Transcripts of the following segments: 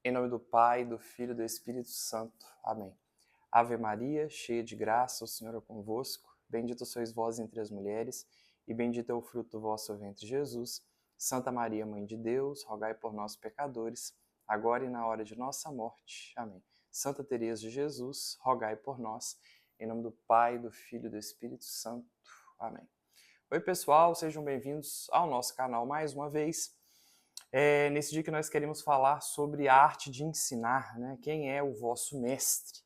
Em nome do Pai, do Filho e do Espírito Santo. Amém. Ave Maria, cheia de graça, o Senhor é convosco. Bendita sois vós entre as mulheres, e bendito é o fruto do vosso ventre, Jesus. Santa Maria, Mãe de Deus, rogai por nós, pecadores, agora e na hora de nossa morte. Amém. Santa Teresa de Jesus, rogai por nós. Em nome do Pai, do Filho e do Espírito Santo. Amém. Oi, pessoal, sejam bem-vindos ao nosso canal mais uma vez. Nesse dia que nós queremos falar sobre a arte de ensinar, né? Quem é o vosso mestre?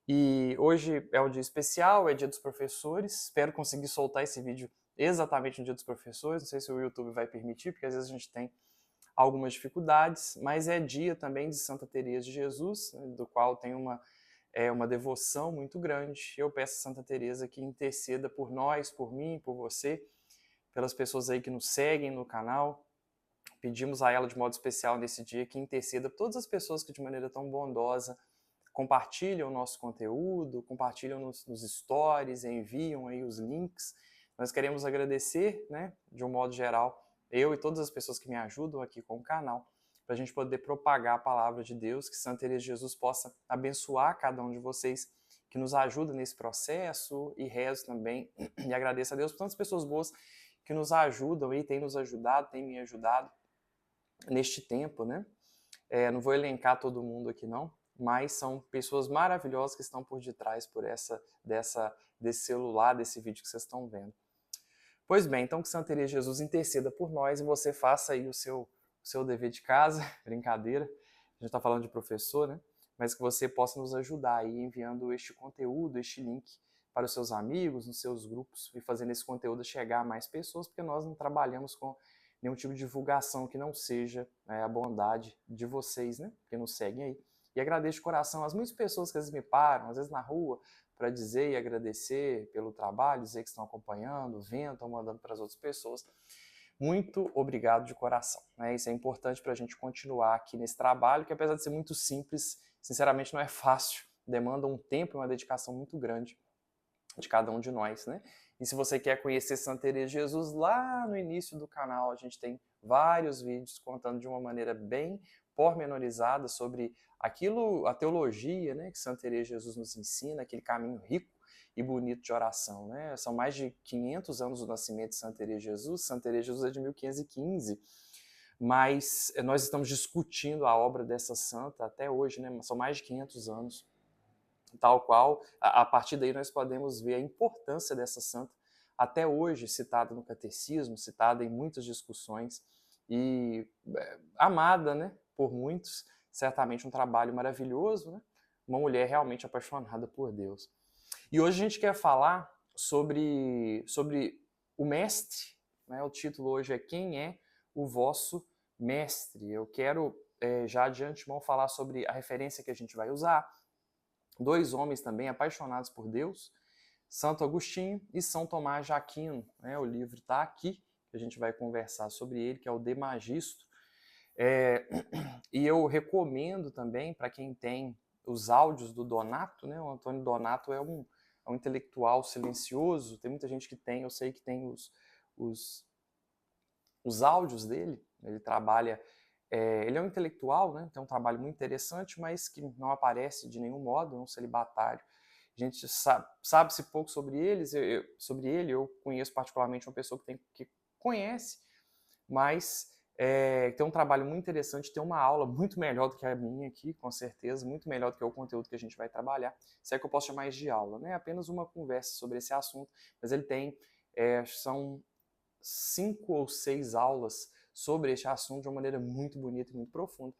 E hoje é um dia especial, é dia dos professores. Espero conseguir soltar esse vídeo exatamente no dia dos professores. Não sei se o YouTube vai permitir, porque às vezes a gente tem algumas dificuldades, mas é dia também de Santa Teresa de Jesus, né, do qual tem uma devoção muito grande. Eu peço a Santa Teresa que interceda por nós, por mim, por você, pelas pessoas aí que nos seguem no canal. Pedimos a ela de modo especial nesse dia que interceda por todas as pessoas que de maneira tão bondosa compartilham o nosso conteúdo, compartilham nos stories, enviam aí os links. Nós queremos agradecer, né, de um modo geral, eu e todas as pessoas que me ajudam aqui com o canal, para a gente poder propagar a palavra de Deus, que Santa Teresa de Jesus possa abençoar cada um de vocês que nos ajuda nesse processo, e rezo também e agradeço a Deus por tantas pessoas boas que nos ajudam e têm nos ajudado, têm me ajudado neste tempo, né? Não vou elencar todo mundo aqui não, mas são pessoas maravilhosas que estão por detrás desse celular, desse vídeo que vocês estão vendo. Pois bem, então que Santa Teresa de Jesus interceda por nós e você faça aí o seu dever de casa, brincadeira, a gente está falando de professor, né? Mas que você possa nos ajudar aí enviando este conteúdo, este link para os seus amigos, nos seus grupos e fazendo esse conteúdo chegar a mais pessoas, porque nós não trabalhamos com nenhum tipo de divulgação que não seja a bondade de vocês, né? Que nos seguem aí. E agradeço de coração as muitas pessoas que às vezes me param, às vezes na rua, para dizer e agradecer pelo trabalho, dizer que estão acompanhando, vendo, estão mandando para as outras pessoas. Muito obrigado de coração. Né? Isso é importante para a gente continuar aqui nesse trabalho, que apesar de ser muito simples, sinceramente não é fácil, demanda um tempo e uma dedicação muito grande de cada um de nós, né? E se você quer conhecer Santa Teresa de Jesus, lá no início do canal a gente tem vários vídeos contando de uma maneira bem pormenorizada sobre aquilo, a teologia, né, que Santa Teresa de Jesus nos ensina, aquele caminho rico e bonito de oração, né? São mais de 500 anos do nascimento de Santa Teresa de Jesus. Santa Teresa de Jesus é de 1515, mas nós estamos discutindo a obra dessa santa até hoje, né? São mais de 500 anos. Tal qual, a partir daí nós podemos ver a importância dessa santa, até hoje citada no catecismo, citada em muitas discussões, e amada, né, por muitos, certamente um trabalho maravilhoso, né? Uma mulher realmente apaixonada por Deus. E hoje a gente quer falar sobre o mestre, né? O título hoje é Quem é o vosso mestre? Eu quero já de antemão falar sobre a referência que a gente vai usar, dois homens também apaixonados por Deus, Santo Agostinho e São Tomás de Aquino. Né? O livro está aqui, a gente vai conversar sobre ele, que é o De Magistro. E eu recomendo também, para quem tem os áudios do Donato, né? O Antônio Donato é um intelectual silencioso, tem muita gente que tem, eu sei que tem os áudios dele, ele trabalha. Ele é um intelectual, né? Tem um trabalho muito interessante, mas que não aparece de nenhum modo, é um celibatário. A gente sabe-se pouco sobre eles, sobre ele. Eu conheço particularmente uma pessoa que conhece, mas tem um trabalho muito interessante, tem uma aula muito melhor do que a minha aqui, com certeza, muito melhor do que o conteúdo que a gente vai trabalhar. Se é que eu posso chamar isso de aula, né? É apenas uma conversa sobre esse assunto, mas ele tem, são 5 ou 6 aulas sobre este assunto de uma maneira muito bonita e muito profunda.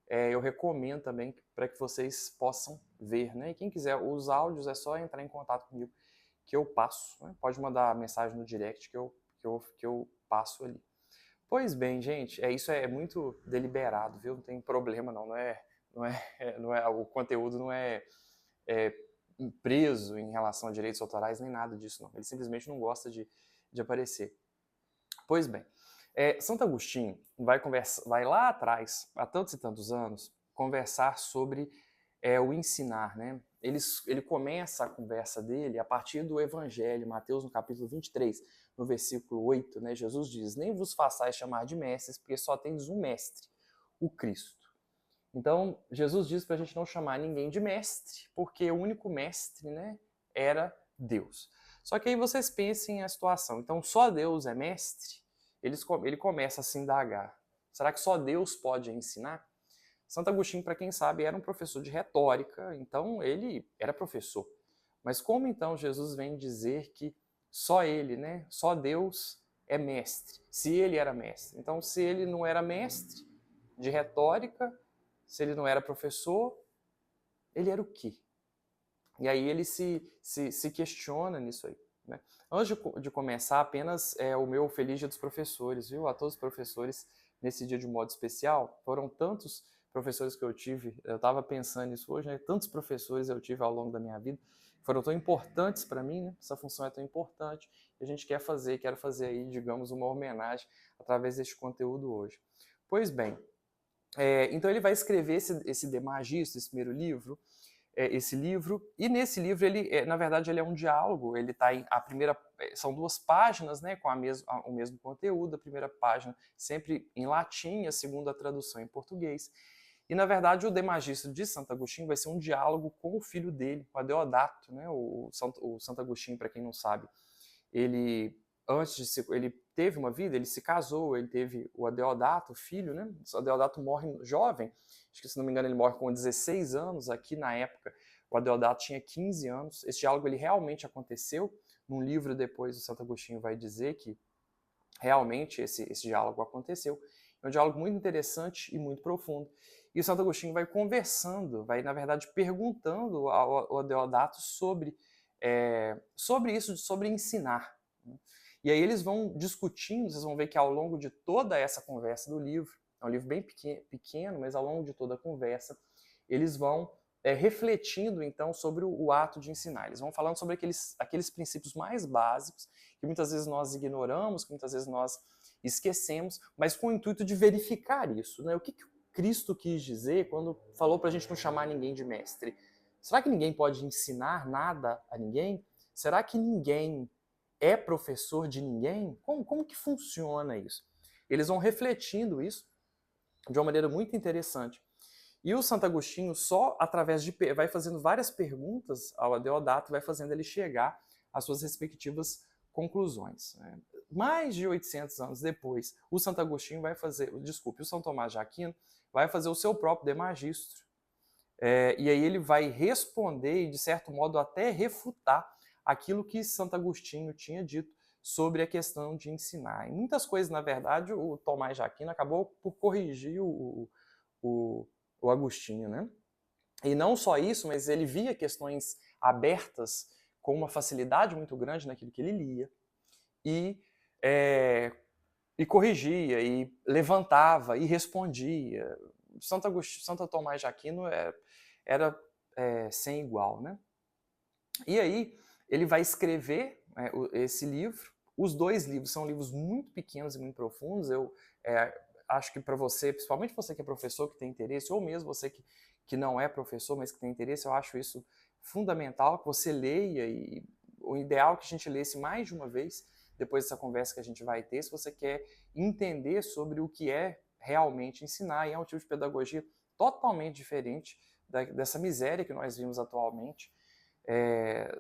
Eu recomendo também para que vocês possam ver, né? E quem quiser os áudios é só entrar em contato comigo que eu passo, né? Pode mandar mensagem no direct que eu passo ali. Pois bem, gente, isso é muito deliberado, viu? Não tem problema não, o conteúdo não é preso em relação a direitos autorais nem nada disso não. Ele simplesmente não gosta de aparecer. Pois bem, Santo Agostinho vai lá atrás, há tantos e tantos anos, conversar sobre o ensinar, né? Ele começa a conversa dele a partir do Evangelho, Mateus no capítulo 23, no versículo 8, né? Jesus diz, nem vos façais chamar de mestres, porque só tendes um mestre, o Cristo. Então, Jesus diz para a gente não chamar ninguém de mestre, porque o único mestre, né, era Deus. Só que aí vocês pensem a situação. Então, só Deus é mestre? Ele começa a se indagar. Será que só Deus pode ensinar? Santo Agostinho, para quem sabe, era um professor de retórica, então ele era professor. Mas como então Jesus vem dizer que só ele, né, só Deus é mestre, se ele era mestre? Então, se ele não era mestre de retórica, se ele não era professor, ele era o quê? E aí ele se questiona nisso aí. Né? Antes de começar, apenas o meu feliz dia dos professores, viu? A todos os professores nesse dia de modo especial. Foram tantos professores que eu tive, eu estava pensando nisso hoje, né? Tantos professores eu tive ao longo da minha vida, foram tão importantes para mim, né? Essa função é tão importante, e a gente quero fazer aí, digamos, uma homenagem através deste conteúdo hoje. Pois bem, então ele vai escrever esse De Magisto, esse primeiro livro, esse livro, e nesse livro ele, na verdade, ele é um diálogo, ele tá são 2 páginas, né, com o mesmo conteúdo, a primeira página sempre em latim, a segunda a tradução em português. E na verdade o De Magisto de Santo Agostinho vai ser um diálogo com o filho dele, o Adeodato, né, o Santo Agostinho, para quem não sabe, ele ele teve uma vida, ele se casou, ele teve o Adeodato, o filho, né? O Adeodato morre jovem, acho que se não me engano ele morre com 16 anos, aqui na época o Adeodato tinha 15 anos. Esse diálogo ele realmente aconteceu, num livro depois o Santo Agostinho vai dizer que realmente esse diálogo aconteceu. É um diálogo muito interessante e muito profundo. E o Santo Agostinho vai conversando, vai na verdade perguntando ao Adeodato sobre isso, sobre ensinar. E aí eles vão discutindo, vocês vão ver que ao longo de toda essa conversa do livro, é um livro bem pequeno, mas ao longo de toda a conversa, eles vão refletindo então sobre o ato de ensinar. Eles vão falando sobre aqueles princípios mais básicos, que muitas vezes nós ignoramos, que muitas vezes nós esquecemos, mas com o intuito de verificar isso. Né? O que Cristo quis dizer quando falou para a gente não chamar ninguém de mestre? Será que ninguém pode ensinar nada a ninguém? Será que ninguém é professor de ninguém? Como que funciona isso? Eles vão refletindo isso de uma maneira muito interessante. E o Santo Agostinho só através vai fazendo várias perguntas ao Adeodato, vai fazendo ele chegar às suas respectivas conclusões. Né? Mais de 800 anos depois, o Santo Agostinho o São Tomás de Aquino vai fazer o seu próprio De Magistro. E aí ele vai responder e, de certo modo, até refutar aquilo que Santo Agostinho tinha dito sobre a questão de ensinar. Em muitas coisas, na verdade, o Tomás de Aquino acabou por corrigir o Agostinho, né? E não só isso, mas ele via questões abertas com uma facilidade muito grande naquilo que ele lia e corrigia, e levantava, e respondia. Santo Tomás de Aquino era sem igual, né? E aí ele vai escrever esse livro. Os 2 livros são livros muito pequenos e muito profundos. Eu acho que para você, principalmente você que é professor, que tem interesse, ou mesmo você que não é professor, mas que tem interesse, eu acho isso fundamental, que você leia, e o ideal é que a gente lesse mais de uma vez, depois dessa conversa que a gente vai ter, se você quer entender sobre o que é realmente ensinar, e é um tipo de pedagogia totalmente diferente dessa miséria que nós vimos atualmente,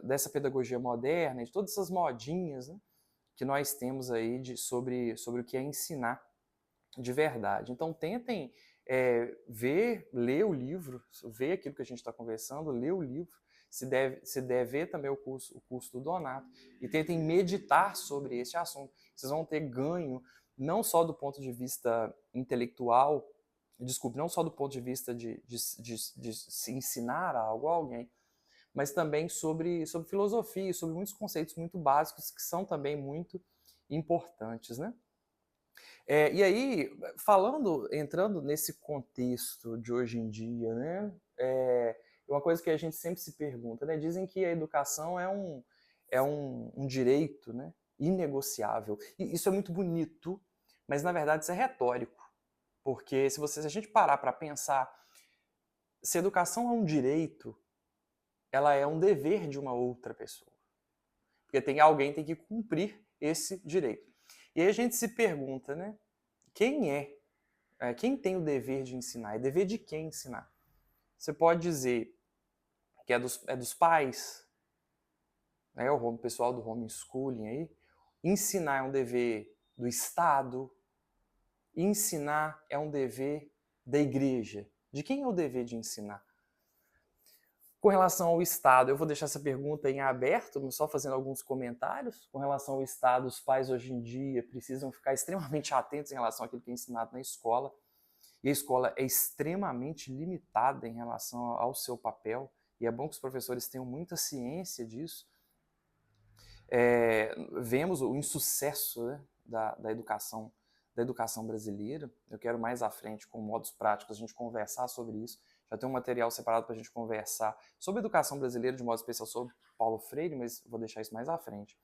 dessa pedagogia moderna, de todas essas modinhas, né, que nós temos aí sobre o que é ensinar de verdade. Então tentem ler o livro, ver aquilo que a gente está conversando, ler o livro, se der ver também o curso do Donato, e tentem meditar sobre esse assunto. Vocês vão ter ganho, não só do ponto de vista intelectual, não só do ponto de vista de se ensinar algo a alguém, mas também sobre filosofia, sobre muitos conceitos muito básicos que são também muito importantes, né? E aí, entrando nesse contexto de hoje em dia, né? Uma coisa que a gente sempre se pergunta, né? Dizem que a educação é um direito, né? Inegociável. E isso é muito bonito, mas na verdade isso é retórico. Porque se a gente parar para pensar, se a educação é um direito, ela é um dever de uma outra pessoa. Porque alguém tem que cumprir esse direito. E aí a gente se pergunta, né? Quem é Quem tem o dever de ensinar? É dever de quem ensinar? Você pode dizer que é dos pais, né, o pessoal do homeschooling aí. Ensinar é um dever do Estado. Ensinar é um dever da igreja. De quem é o dever de ensinar? Com relação ao Estado, eu vou deixar essa pergunta em aberto, só fazendo alguns comentários. Com relação ao Estado, os pais hoje em dia precisam ficar extremamente atentos em relação àquilo que é ensinado na escola. E a escola é extremamente limitada em relação ao seu papel. E é bom que os professores tenham muita ciência disso. Vemos o insucesso, né, da educação brasileira. Eu quero mais à frente, com modos práticos, a gente conversar sobre isso. Já tem um material separado para a gente conversar sobre a educação brasileira, de modo especial sobre Paulo Freire, mas vou deixar isso mais à frente.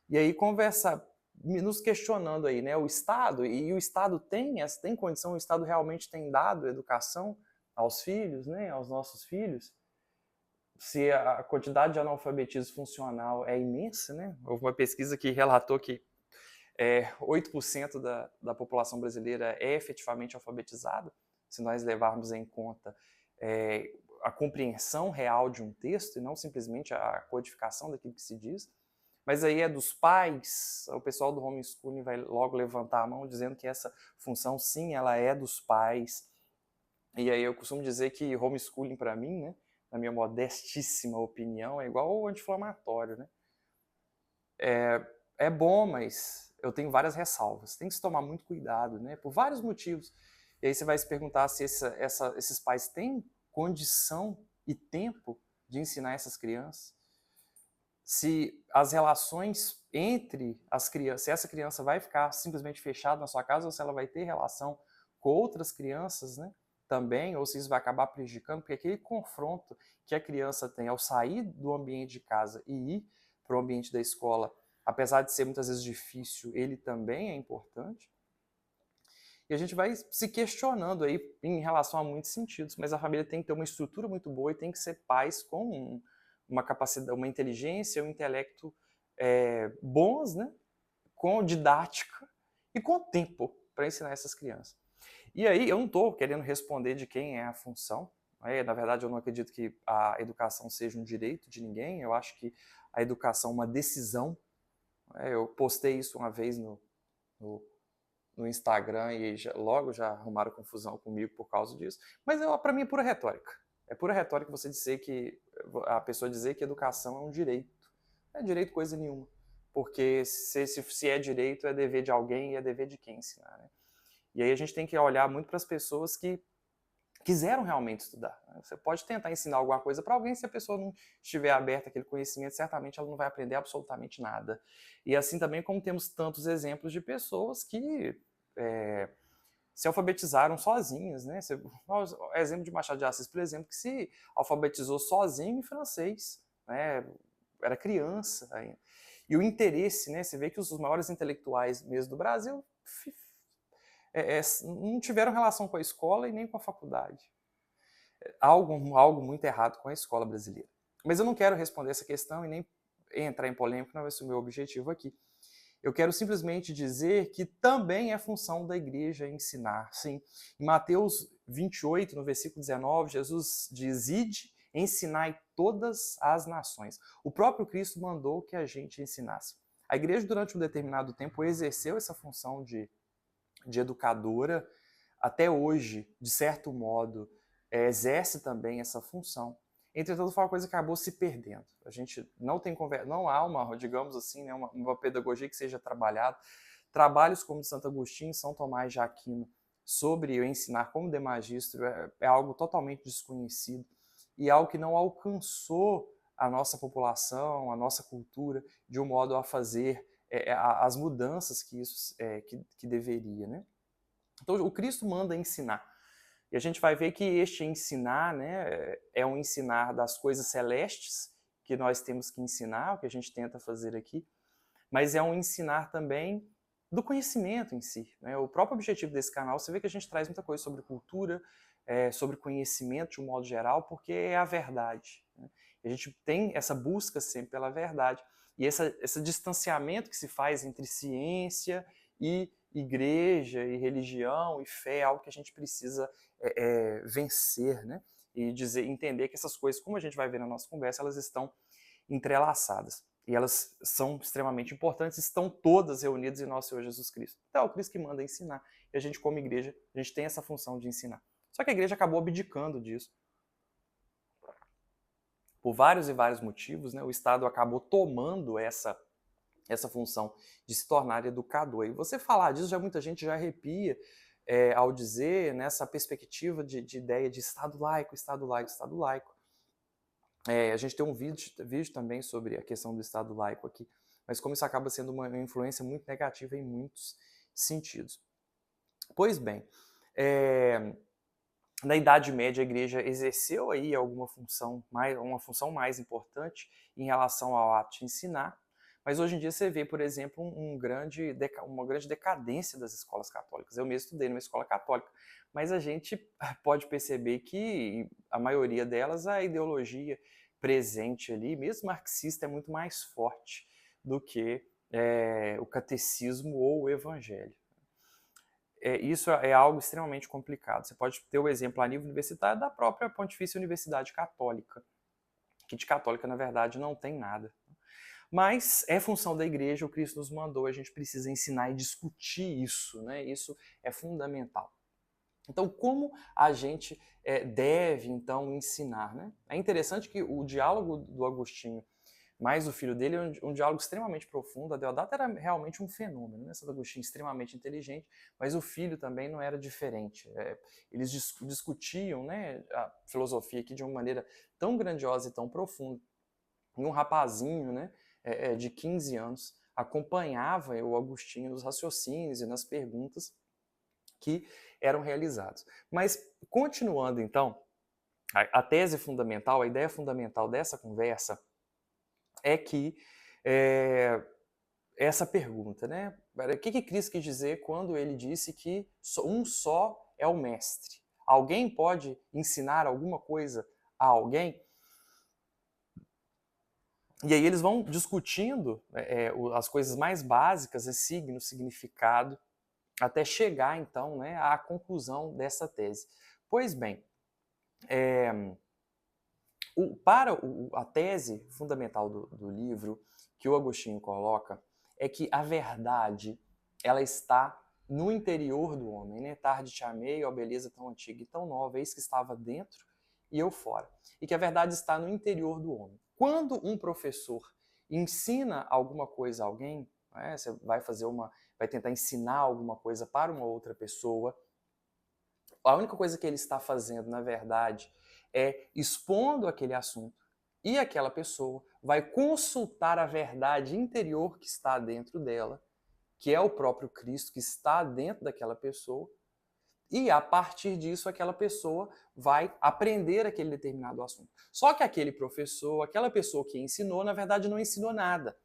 E aí conversar, nos questionando aí, né, o Estado, e o Estado tem condição, o Estado realmente tem dado educação aos filhos, né, aos nossos filhos? Se a quantidade de analfabetismo funcional é imensa, né? Houve uma pesquisa que relatou que 8% da população brasileira é efetivamente alfabetizada, se nós levarmos em conta a compreensão real de um texto e não simplesmente a codificação daquilo que se diz. Mas aí é dos pais, o pessoal do homeschooling vai logo levantar a mão dizendo que essa função, sim, ela é dos pais. E aí eu costumo dizer que homeschooling, para mim, né, na minha modestíssima opinião, é igual ao anti-inflamatório, né? É bom, mas eu tenho várias ressalvas. Tem que se tomar muito cuidado, né? Por vários motivos. E aí você vai se perguntar se esses pais têm condição e tempo de ensinar essas crianças. Se as relações entre as crianças, se essa criança vai ficar simplesmente fechada na sua casa ou se ela vai ter relação com outras crianças, né? Também, ou se isso vai acabar prejudicando, porque aquele confronto que a criança tem ao sair do ambiente de casa e ir para o ambiente da escola, apesar de ser muitas vezes difícil, ele também é importante. E a gente vai se questionando aí em relação a muitos sentidos, mas a família tem que ter uma estrutura muito boa e tem que ser pais com uma capacidade, uma inteligência, um intelecto bons, né? Com didática e com tempo para ensinar essas crianças. E aí, eu não estou querendo responder de quem é a função. Na verdade, eu não acredito que a educação seja um direito de ninguém. Eu acho que a educação é uma decisão. Eu postei isso uma vez no Instagram e logo já arrumaram confusão comigo por causa disso. Mas para mim é pura retórica. É pura retórica você dizer que a pessoa dizer que educação é um direito. Não é direito coisa nenhuma. Porque se é direito, é dever de alguém e é dever de quem ensinar, né? E aí a gente tem que olhar muito para as pessoas que quiseram realmente estudar. Você pode tentar ensinar alguma coisa para alguém, se a pessoa não estiver aberta àquele conhecimento, certamente ela não vai aprender absolutamente nada. E assim também como temos tantos exemplos de pessoas que se alfabetizaram sozinhas, né? O exemplo de Machado de Assis, por exemplo, que se alfabetizou sozinho em francês, né? Era criança ainda. E o interesse, né? Você vê que os maiores intelectuais mesmo do Brasil não tiveram relação com a escola e nem com a faculdade. Algo muito errado com a escola brasileira. Mas eu não quero responder essa questão e nem entrar em polêmica, não vai ser o meu objetivo aqui. Eu quero simplesmente dizer que também é função da igreja ensinar. Sim, em Mateus 28, no versículo 19, Jesus diz: "Ide, ensinai todas as nações." O próprio Cristo mandou que a gente ensinasse. A igreja, durante um determinado tempo, exerceu essa função de educadora, até hoje, de certo modo, exerce também essa função. Entretanto, foi uma coisa que acabou se perdendo. A gente não há uma, digamos assim, né, uma pedagogia que seja trabalhada. Trabalhos como Santo Agostinho e São Tomás de Aquino sobre o ensinar como de magistro é algo totalmente desconhecido e algo que não alcançou a nossa população, a nossa cultura, de um modo a fazer as mudanças que isso que deveria, né? Então, o Cristo manda ensinar. E a gente vai ver que este ensinar, né, é um ensinar das coisas celestes que nós temos que ensinar, o que a gente tenta fazer aqui, mas é um ensinar também do conhecimento em si, né? O próprio objetivo desse canal, você vê que a gente traz muita coisa sobre cultura, sobre conhecimento de um modo geral, porque é a verdade, né? A gente tem essa busca sempre pela verdade. E esse distanciamento que se faz entre ciência e igreja e religião e fé é algo que a gente precisa vencer, né? E entender que essas coisas, como a gente vai ver na nossa conversa, elas estão entrelaçadas. E elas são extremamente importantes, estão todas reunidas em nosso Senhor Jesus Cristo. Então é o Cristo que manda ensinar. E a gente, como igreja, a gente tem essa função de ensinar. Só que a igreja acabou abdicando disso. Por vários e vários motivos, né, o Estado acabou tomando essa função de se tornar educador. E você falar disso, muita gente já arrepia ao dizer nessa perspectiva de ideia de Estado laico, Estado laico, Estado laico. A gente tem um vídeo também sobre a questão do Estado laico aqui, mas como isso acaba sendo uma influência muito negativa em muitos sentidos. Pois bem, na Idade Média a igreja exerceu aí uma função mais importante em relação ao ato de ensinar, mas hoje em dia você vê, por exemplo, uma grande decadência das escolas católicas. Eu mesmo estudei numa escola católica, mas a gente pode perceber que a maioria delas, a ideologia presente ali, mesmo marxista, é muito mais forte do que o catecismo ou o evangelho. Isso é algo extremamente complicado. Você pode ter o exemplo a nível universitário da própria Pontifícia Universidade Católica, que de católica, na verdade, não tem nada. Mas é função da igreja, o Cristo nos mandou, a gente precisa ensinar e discutir isso, né? Isso é fundamental. Então, como a gente deve, então, ensinar, né? É interessante que o diálogo do Agostinho mais o filho dele é um diálogo extremamente profundo. A Deodata era realmente um fenômeno, né? Santo Agostinho extremamente inteligente, mas o filho também não era diferente. Eles discutiam, né, a filosofia aqui de uma maneira tão grandiosa e tão profunda. E um rapazinho, né, de 15 anos acompanhava o Agostinho nos raciocínios e nas perguntas que eram realizados. Mas, continuando então, a tese fundamental, a ideia fundamental dessa conversa é que essa pergunta, né? O que Cristo quis dizer quando ele disse que um só é o mestre? Alguém pode ensinar alguma coisa a alguém? E aí eles vão discutindo as coisas mais básicas, signo, significado, até chegar, então, né, à conclusão dessa tese. Pois bem, a tese fundamental do livro que o Agostinho coloca é que a verdade ela está no interior do homem, né? Tarde te amei, ó beleza tão antiga e tão nova, eis que estava dentro e eu fora. E que a verdade está no interior do homem. Quando um professor ensina alguma coisa a alguém, né? Você vai tentar ensinar alguma coisa para uma outra pessoa, a única coisa que ele está fazendo, na verdade, é expondo aquele assunto e aquela pessoa vai consultar a verdade interior que está dentro dela, que é o próprio Cristo que está dentro daquela pessoa, e a partir disso aquela pessoa vai aprender aquele determinado assunto. Só que aquele professor, aquela pessoa que ensinou, na verdade não ensinou nada.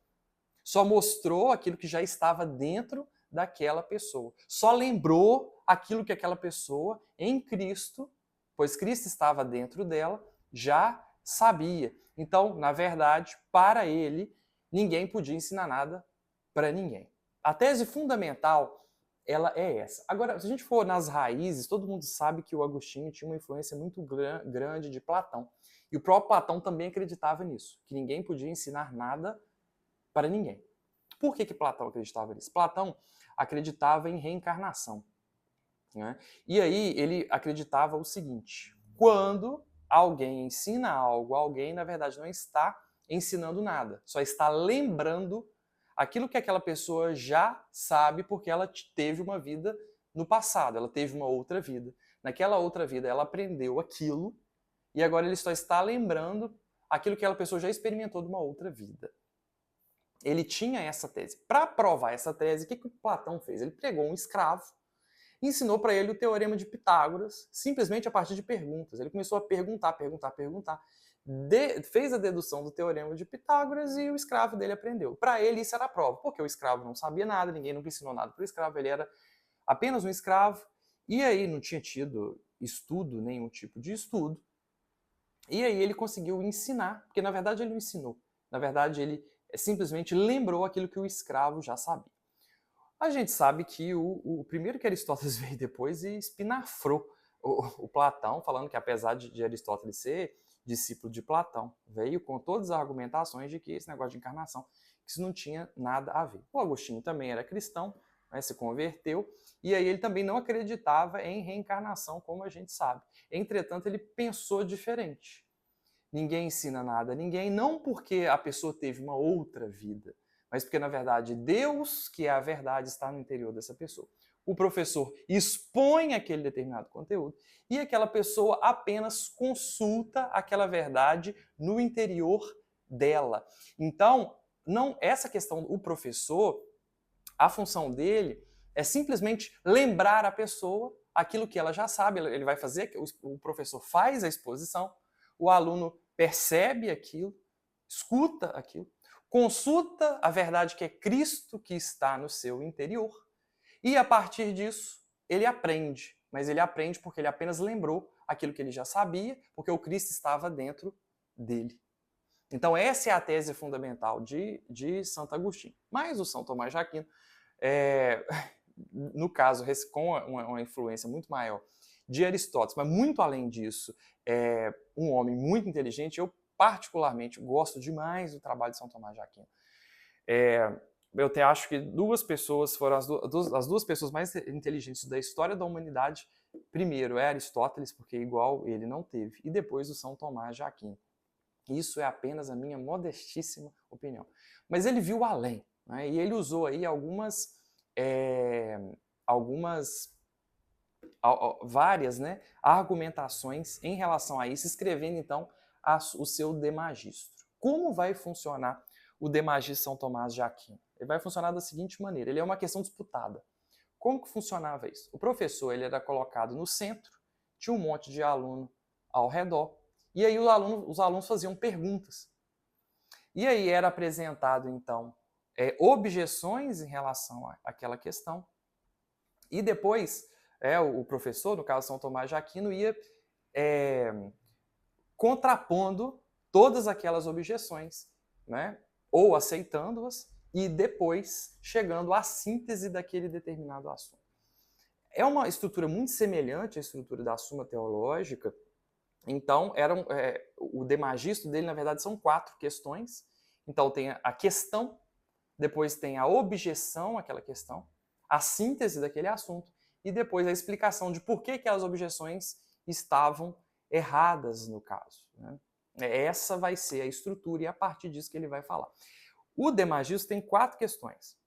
Só mostrou aquilo que já estava dentro daquela pessoa. Só lembrou aquilo que aquela pessoa, em Cristo, pois Cristo estava dentro dela, já sabia. Então, na verdade, para ele, ninguém podia ensinar nada para ninguém. A tese fundamental, ela é essa. Agora, se a gente for nas raízes, todo mundo sabe que o Agostinho tinha uma influência muito grande de Platão. E o próprio Platão também acreditava nisso, que ninguém podia ensinar nada para ninguém. Por que Platão acreditava nisso? Platão acreditava em reencarnação. Né? E aí ele acreditava o seguinte: quando alguém ensina algo a alguém, na verdade não está ensinando nada, só está lembrando aquilo que aquela pessoa já sabe porque ela teve uma vida no passado, ela teve uma outra vida. Naquela outra vida ela aprendeu aquilo e agora ele só está lembrando aquilo que aquela pessoa já experimentou de uma outra vida. Ele tinha essa tese. Para provar essa tese, o que Platão fez? Ele pegou um escravo e ensinou para ele o teorema de Pitágoras, simplesmente a partir de perguntas. Ele começou a perguntar, fez a dedução do teorema de Pitágoras e o escravo dele aprendeu. Para ele isso era a prova, porque o escravo não sabia nada, ninguém nunca ensinou nada para o escravo, ele era apenas um escravo, e aí não tinha tido estudo, nenhum tipo de estudo, e aí ele conseguiu ensinar, porque na verdade ele não ensinou, na verdade ele simplesmente lembrou aquilo que o escravo já sabia. A gente sabe que o primeiro que Aristóteles veio depois e espinafrou o Platão, falando que apesar de Aristóteles ser discípulo de Platão, veio com todas as argumentações de que esse negócio de encarnação, que isso não tinha nada a ver. O Agostinho também era cristão, né, se converteu, e aí ele também não acreditava em reencarnação, como a gente sabe. Entretanto, ele pensou diferente. Ninguém ensina nada a ninguém, não porque a pessoa teve uma outra vida, mas porque, na verdade, Deus, que é a verdade, está no interior dessa pessoa. O professor expõe aquele determinado conteúdo e aquela pessoa apenas consulta aquela verdade no interior dela. Então, não essa questão, o professor, a função dele é simplesmente lembrar a pessoa aquilo que ela já sabe. Ele vai fazer, o professor faz a exposição, o aluno percebe aquilo, escuta aquilo, consulta a verdade que é Cristo que está no seu interior e a partir disso ele aprende. Mas ele aprende porque ele apenas lembrou aquilo que ele já sabia, porque o Cristo estava dentro dele. Então essa é a tese fundamental de Santo Agostinho. Mas o São Tomás de Aquino, no caso, com uma influência muito maior de Aristóteles, mas muito além disso, um homem muito inteligente. Eu particularmente gosto demais do trabalho de São Tomás de Aquino. Eu até acho que duas pessoas foram as duas pessoas mais inteligentes da história da humanidade. Primeiro é Aristóteles, porque igual ele não teve, e depois o São Tomás de Aquino. Isso é apenas a minha modestíssima opinião. Mas ele viu além, né? E ele usou aí várias, né, argumentações em relação a isso, escrevendo então o seu De Magistro. Como vai funcionar o De Magistro São Tomás de Aquino? Ele vai funcionar da seguinte maneira: ele é uma questão disputada. Como que funcionava isso? O professor ele era colocado no centro, tinha um monte de aluno ao redor, e aí os alunos faziam perguntas. E aí era apresentado então objeções em relação àquela questão, e depois o professor, no caso São Tomás de Aquino, ia contrapondo todas aquelas objeções, né? Ou aceitando-as e depois chegando à síntese daquele determinado assunto. É uma estrutura muito semelhante à estrutura da Suma Teológica. Então, o De Magistro dele, na verdade, são 4 questões. Então, tem a questão, depois tem a objeção àquela questão, a síntese daquele assunto, e depois a explicação de por que as objeções estavam erradas no caso, né? Essa vai ser a estrutura e é a partir disso que ele vai falar. O De Magistro tem 4 questões.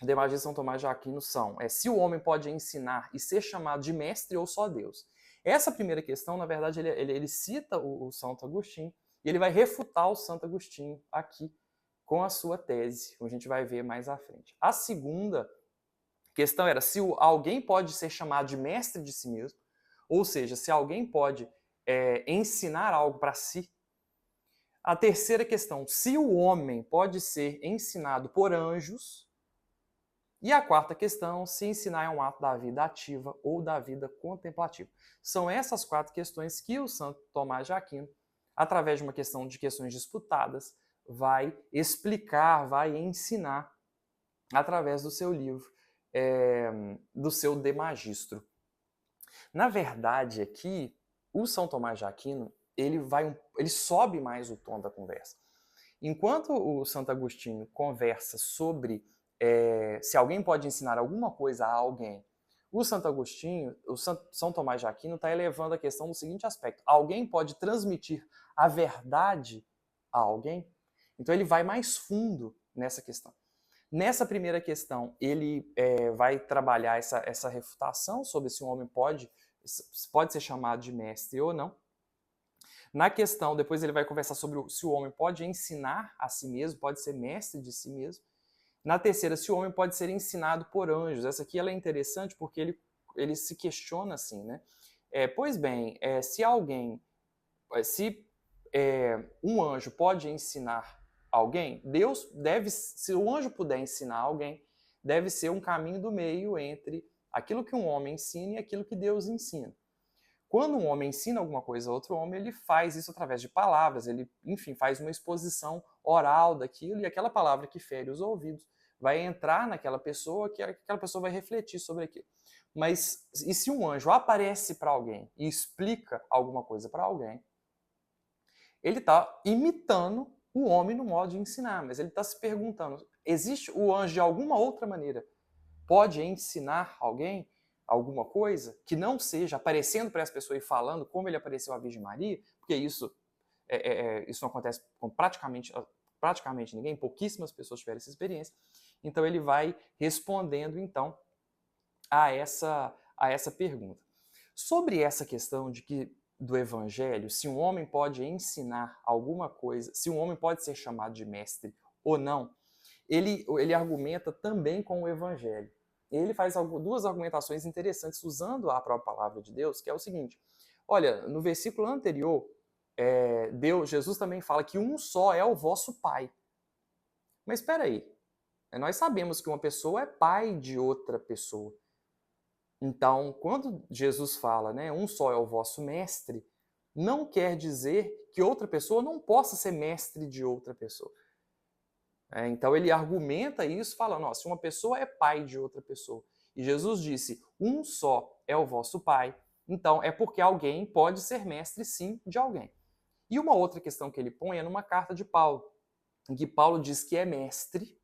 O De Magistro São Tomás de Aquino são se o homem pode ensinar e ser chamado de mestre ou só Deus. Essa primeira questão, na verdade, ele cita o Santo Agostinho e ele vai refutar o Santo Agostinho aqui com a sua tese, como a gente vai ver mais à frente. A segunda questão era se alguém pode ser chamado de mestre de si mesmo, ou seja, se alguém pode ensinar algo para si. A terceira questão, se o homem pode ser ensinado por anjos. E a quarta questão, se ensinar é um ato da vida ativa ou da vida contemplativa. São essas 4 questões que o Santo Tomás de Aquino, através de uma questão de questões disputadas, vai explicar, vai ensinar através do seu livro, do seu De Magistro. Na verdade, aqui, o São Tomás de Aquino, ele sobe mais o tom da conversa. Enquanto o Santo Agostinho conversa sobre se alguém pode ensinar alguma coisa a alguém, o Santo Agostinho, o São Tomás de Aquino está elevando a questão do seguinte aspecto: alguém pode transmitir a verdade a alguém? Então ele vai mais fundo nessa questão. Nessa primeira questão, ele vai trabalhar essa refutação sobre se um homem pode ser chamado de mestre ou não. Na questão, depois ele vai conversar sobre se o homem pode ensinar a si mesmo, pode ser mestre de si mesmo. Na terceira, se o homem pode ser ensinado por anjos. Essa aqui ela é interessante porque ele se questiona assim, né? Pois bem, se um anjo pode ensinar alguém, se o anjo puder ensinar alguém, deve ser um caminho do meio entre aquilo que um homem ensina e aquilo que Deus ensina. Quando um homem ensina alguma coisa a outro homem, ele faz isso através de palavras, ele, enfim, faz uma exposição oral daquilo, e aquela palavra que fere os ouvidos vai entrar naquela pessoa, que aquela pessoa vai refletir sobre aquilo. Mas e se um anjo aparece para alguém e explica alguma coisa para alguém, ele está imitando o homem no modo de ensinar, mas ele está se perguntando, existe o anjo de alguma outra maneira? Pode ensinar alguém alguma coisa que não seja aparecendo para essa pessoa e falando como ele apareceu à Virgem Maria? Porque isso não acontece com praticamente ninguém, pouquíssimas pessoas tiveram essa experiência. Então ele vai respondendo então a essa pergunta. Sobre essa questão de que do evangelho, se um homem pode ensinar alguma coisa, se um homem pode ser chamado de mestre ou não, ele argumenta também com o evangelho. Ele faz duas argumentações interessantes usando a própria palavra de Deus, que é o seguinte: olha, no versículo anterior, Jesus também fala que um só é o vosso Pai. Mas espera aí, nós sabemos que uma pessoa é pai de outra pessoa. Então, quando Jesus fala, né, um só é o vosso mestre, não quer dizer que outra pessoa não possa ser mestre de outra pessoa. Então ele argumenta isso falando, se uma pessoa é pai de outra pessoa, e Jesus disse, um só é o vosso Pai, então é porque alguém pode ser mestre sim de alguém. E uma outra questão que ele põe é numa carta de Paulo, em que Paulo diz que é mestre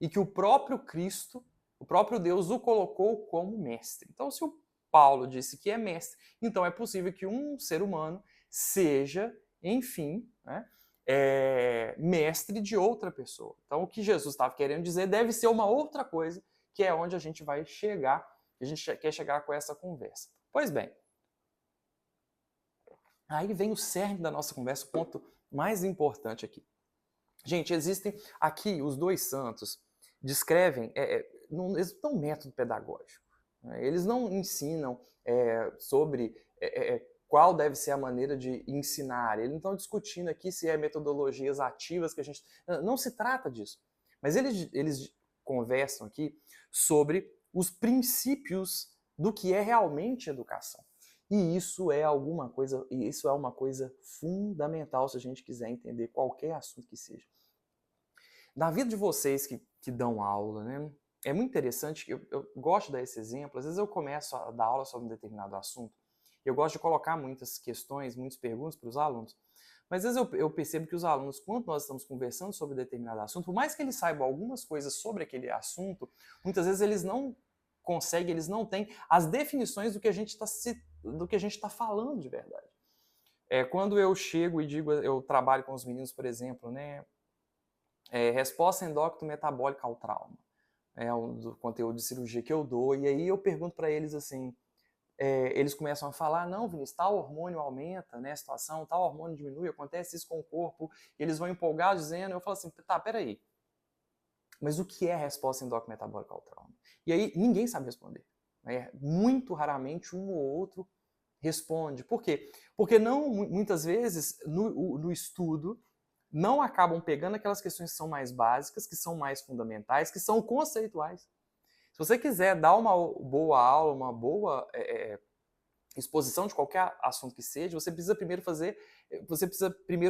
e que o próprio Cristo, o próprio Deus o colocou como mestre. Então se o Paulo disse que é mestre, então é possível que um ser humano seja, enfim, mestre de outra pessoa. Então o que Jesus estava querendo dizer deve ser uma outra coisa, que é onde a gente vai chegar, a gente quer chegar com essa conversa. Pois bem, aí vem o cerne da nossa conversa, o ponto mais importante aqui. Gente, existem aqui os dois santos, descrevem, eles não têm um método pedagógico. Eles não ensinam sobre qual deve ser a maneira de ensinar. Eles não estão discutindo aqui se é metodologias ativas que a gente... Não se trata disso. Mas eles conversam aqui sobre os princípios do que é realmente educação. E isso é uma coisa fundamental se a gente quiser entender qualquer assunto que seja. Na vida de vocês que dão aula, né? É muito interessante, eu gosto de dar esse exemplo, às vezes eu começo a dar aula sobre um determinado assunto, eu gosto de colocar muitas questões, muitas perguntas para os alunos, mas às vezes eu percebo que os alunos, quando nós estamos conversando sobre determinado assunto, por mais que eles saibam algumas coisas sobre aquele assunto, muitas vezes eles não conseguem, eles não têm as definições do que a gente está falando de verdade. Quando eu chego e digo, eu trabalho com os meninos, por exemplo, né, resposta endócrino-metabólica ao trauma. Do conteúdo de cirurgia que eu dou, e aí eu pergunto para eles assim, eles começam a falar, não, Vinícius, tal hormônio aumenta, né, a situação, tal hormônio diminui, acontece isso com o corpo, e eles vão empolgar dizendo, eu falo assim, tá, peraí, mas o que é a resposta endócrino-metabólica ao trauma? E aí ninguém sabe responder. Muito raramente um ou outro responde. Por quê? Porque muitas vezes no estudo não acabam pegando aquelas questões que são mais básicas, que são mais fundamentais, que são conceituais. Se você quiser dar uma boa aula, uma boa exposição de qualquer assunto que seja, você precisa primeiro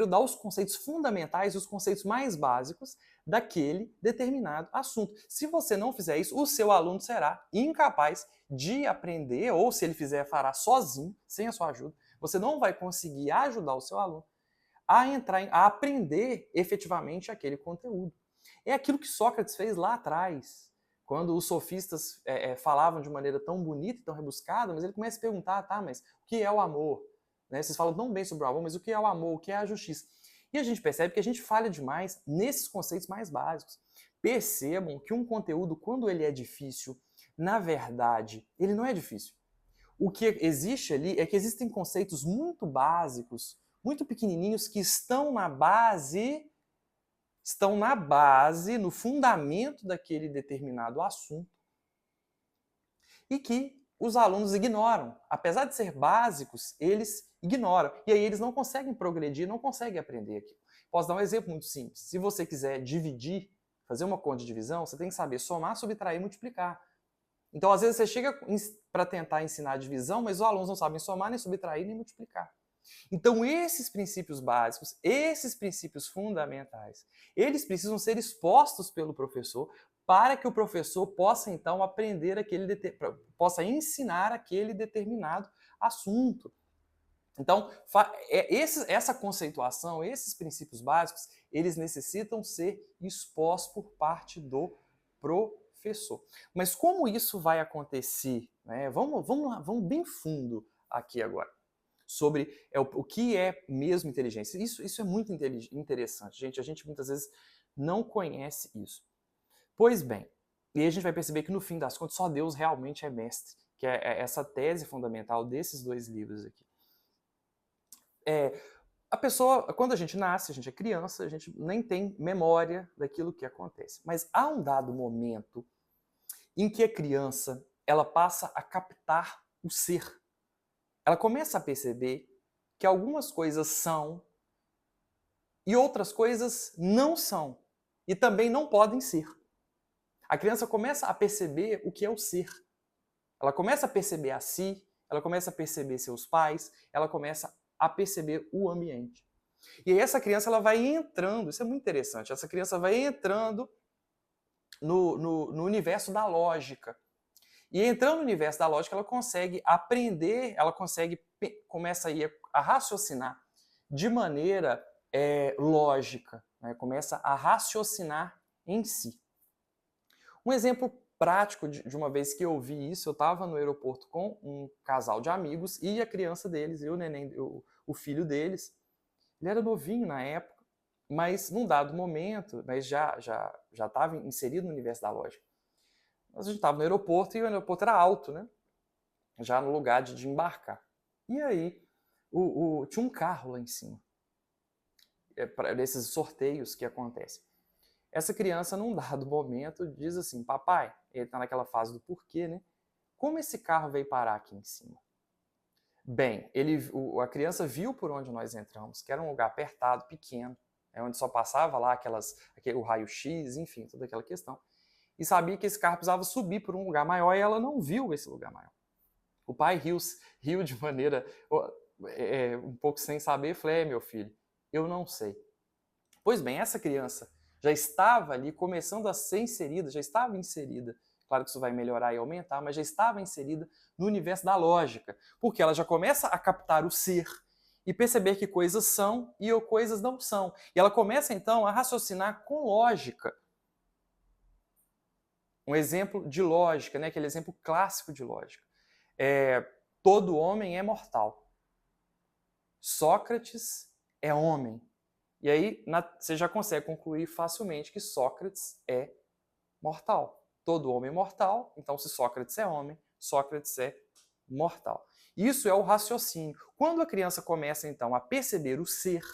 dar os conceitos fundamentais, os conceitos mais básicos daquele determinado assunto. Se você não fizer isso, o seu aluno será incapaz de aprender, ou se ele fizer, fará sozinho, sem a sua ajuda. Você não vai conseguir ajudar o seu aluno a aprender efetivamente aquele conteúdo. É aquilo que Sócrates fez lá atrás, quando os sofistas falavam de maneira tão bonita e tão rebuscada, mas ele começa a perguntar, tá, mas o que é o amor? Né? Vocês falam tão bem sobre o amor, mas o que é o amor? O que é a justiça? E a gente percebe que a gente falha demais nesses conceitos mais básicos. Percebam que um conteúdo, quando ele é difícil, na verdade, ele não é difícil. O que existe ali é que existem conceitos muito básicos, muito pequenininhos, que estão na base, no fundamento daquele determinado assunto, e que os alunos ignoram. Apesar de ser básicos, eles ignoram. E aí eles não conseguem progredir, não conseguem aprender aquilo. Posso dar um exemplo muito simples. Se você quiser dividir, fazer uma conta de divisão, você tem que saber somar, subtrair e multiplicar. Então, às vezes, você chega para tentar ensinar a divisão, mas os alunos não sabem somar, nem subtrair, nem multiplicar. Então, esses princípios básicos, esses princípios fundamentais, eles precisam ser expostos pelo professor para que o professor possa então possa ensinar aquele determinado assunto. Então, essa conceituação, esses princípios básicos, eles necessitam ser expostos por parte do professor. Mas como isso vai acontecer? Né? Vamos bem fundo aqui agora sobre o que é mesmo inteligência. Isso é muito interessante, gente. A gente muitas vezes não conhece isso. Pois bem, e a gente vai perceber que no fim das contas só Deus realmente é mestre, que é essa tese fundamental desses dois livros aqui. A pessoa, quando a gente nasce, a gente é criança, a gente nem tem memória daquilo que acontece. Mas há um dado momento em que a criança ela passa a captar o ser. Ela começa a perceber que algumas coisas são e outras coisas não são. E também não podem ser. A criança começa a perceber o que é o ser. Ela começa a perceber a si, ela começa a perceber seus pais, ela começa a perceber o ambiente. E aí essa criança ela vai entrando, isso é muito interessante, essa criança vai entrando no universo da lógica. E entrando no universo da lógica, ela consegue aprender, começa a raciocinar de maneira lógica, né? Começa a raciocinar em si. Um exemplo prático de uma vez que eu vi isso, eu estava no aeroporto com um casal de amigos e a criança deles, o filho deles. Ele era novinho na época, mas num dado momento, mas já estava inserido no universo da lógica. Mas a gente estava no aeroporto e o aeroporto era alto, né? Já no lugar de embarcar. E aí tinha um carro lá em cima, desses sorteios que acontecem. Essa criança, num dado momento, diz assim, papai, ele está naquela fase do porquê, né? Como esse carro veio parar aqui em cima? Bem, a criança viu por onde nós entramos, que era um lugar apertado, pequeno, onde só passava lá o raio-x, enfim, toda aquela questão. E sabia que esse carro precisava subir por um lugar maior e ela não viu esse lugar maior. O pai riu de maneira um pouco sem saber, falei, meu filho, eu não sei. Pois bem, essa criança já estava ali começando a ser inserida, já estava inserida, claro que isso vai melhorar e aumentar, mas já estava inserida no universo da lógica, porque ela já começa a captar o ser e perceber que coisas são e coisas não são. E ela começa então a raciocinar com lógica. Um exemplo de lógica, né? Aquele exemplo clássico de lógica. Todo homem é mortal. Sócrates é homem. E aí você já consegue concluir facilmente que Sócrates é mortal. Todo homem é mortal, então se Sócrates é homem, Sócrates é mortal. Isso é o raciocínio. Quando a criança começa então a perceber o ser,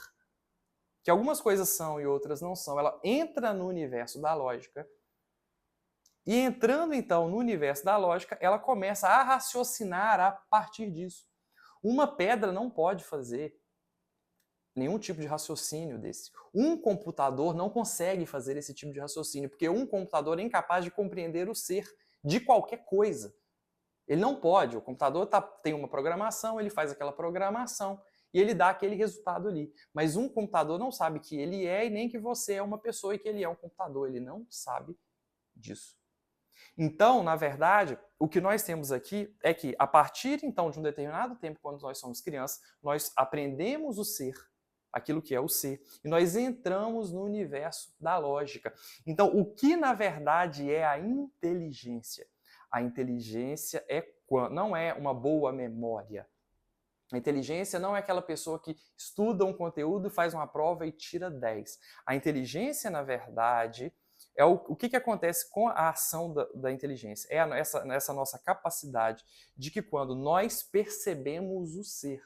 que algumas coisas são e outras não são, ela entra no universo da lógica, e entrando então no universo da lógica, ela começa a raciocinar a partir disso. Uma pedra não pode fazer nenhum tipo de raciocínio desse. Um computador não consegue fazer esse tipo de raciocínio, porque um computador é incapaz de compreender o ser de qualquer coisa. Ele não pode. O computador tem uma programação, ele faz aquela programação e ele dá aquele resultado ali. Mas um computador não sabe que ele é e nem que você é uma pessoa e que ele é um computador. Ele não sabe disso. Então, na verdade, o que nós temos aqui é que, a partir então de um determinado tempo, quando nós somos crianças, nós aprendemos o ser, aquilo que é o ser, e nós entramos no universo da lógica. Então, o que na verdade é a inteligência? A inteligência não é uma boa memória. A inteligência não é aquela pessoa que estuda um conteúdo, faz uma prova e tira 10. A inteligência, na verdade, é o que acontece com a ação da inteligência. É essa nossa capacidade de que quando nós percebemos o ser,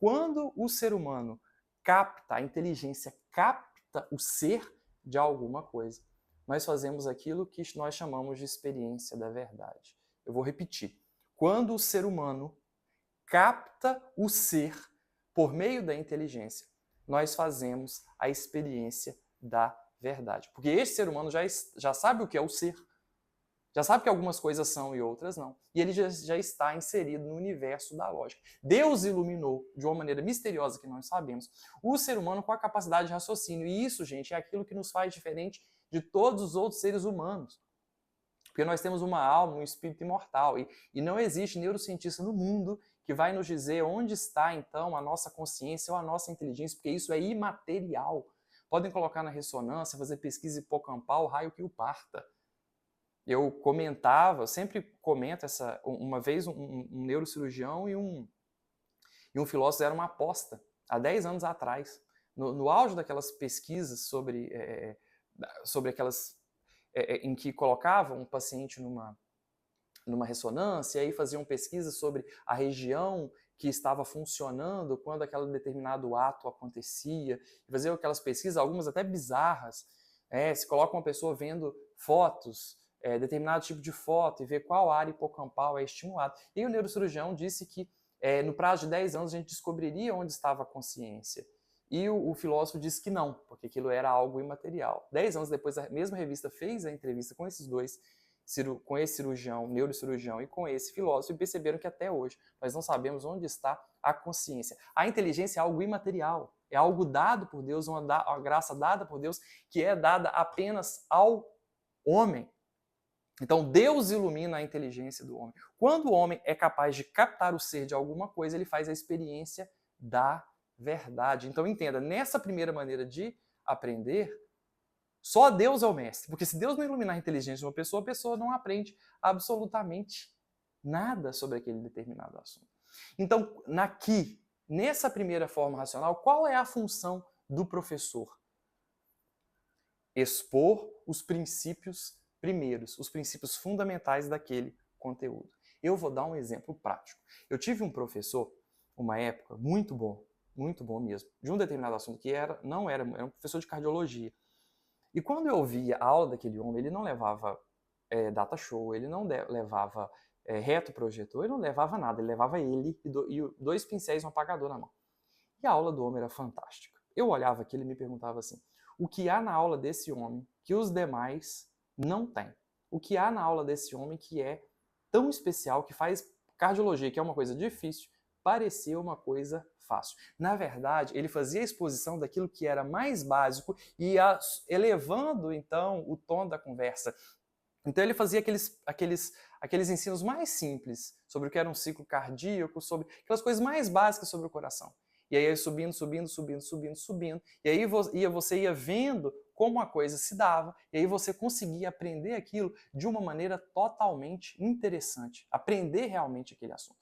quando o ser humano capta, a inteligência capta o ser de alguma coisa, nós fazemos aquilo que nós chamamos de experiência da verdade. Eu vou repetir. Quando o ser humano capta o ser por meio da inteligência, nós fazemos a experiência da verdade. Porque este ser humano já sabe o que é o ser, já sabe que algumas coisas são e outras não. E ele já está inserido no universo da lógica. Deus iluminou, de uma maneira misteriosa que nós sabemos, o ser humano com a capacidade de raciocínio. E isso, gente, é aquilo que nos faz diferente de todos os outros seres humanos. Porque nós temos uma alma, um espírito imortal, e não existe neurocientista no mundo que vai nos dizer onde está, então, a nossa consciência ou a nossa inteligência, porque isso é imaterial. Podem colocar na ressonância, fazer pesquisa hipocampal, o raio que o parta. Eu comentava, sempre comento uma vez um neurocirurgião e um filósofo fizeram uma aposta, há 10 anos atrás, no auge daquelas pesquisas sobre aquelas em que colocavam um paciente numa ressonância, e aí faziam pesquisas sobre a região que estava funcionando quando aquele determinado ato acontecia, faziam aquelas pesquisas, algumas até bizarras, se coloca uma pessoa vendo fotos, determinado tipo de foto, e vê qual área hipocampal é estimulada. E o neurocirurgião disse que no prazo de 10 anos a gente descobriria onde estava a consciência. E o filósofo disse que não, porque aquilo era algo imaterial. 10 anos depois, a mesma revista fez a entrevista com esses dois, com esse cirurgião, neurocirurgião, e com esse filósofo, e perceberam que até hoje nós não sabemos onde está a consciência. A inteligência é algo imaterial, é algo dado por Deus, uma graça dada por Deus, que é dada apenas ao homem. Então, Deus ilumina a inteligência do homem. Quando o homem é capaz de captar o ser de alguma coisa, ele faz a experiência da verdade. Então, entenda, nessa primeira maneira de aprender, só Deus é o mestre. Porque se Deus não iluminar a inteligência de uma pessoa, a pessoa não aprende absolutamente nada sobre aquele determinado assunto. Então, nessa primeira forma racional, qual é a função do professor? Expor os princípios primeiros, os princípios fundamentais daquele conteúdo. Eu vou dar um exemplo prático. Eu tive um professor, uma época, muito bom mesmo, de um determinado assunto que era um professor de cardiologia. E quando eu ouvia a aula daquele homem, ele não levava data show, ele não levava reto projetor, ele não levava nada, ele levava ele e 2 pincéis e um apagador na mão. E a aula do homem era fantástica. Eu olhava aquilo e me perguntava assim, o que há na aula desse homem que os demais não têm? O que há na aula desse homem que é tão especial, que faz cardiologia, que é uma coisa difícil, parecer uma coisa fácil? Na verdade, ele fazia a exposição daquilo que era mais básico e ia elevando, então, o tom da conversa. Então ele fazia aqueles ensinos mais simples sobre o que era um ciclo cardíaco, sobre aquelas coisas mais básicas sobre o coração. E aí subindo. E aí você ia vendo como a coisa se dava, e aí você conseguia aprender aquilo de uma maneira totalmente interessante. Aprender realmente aquele assunto.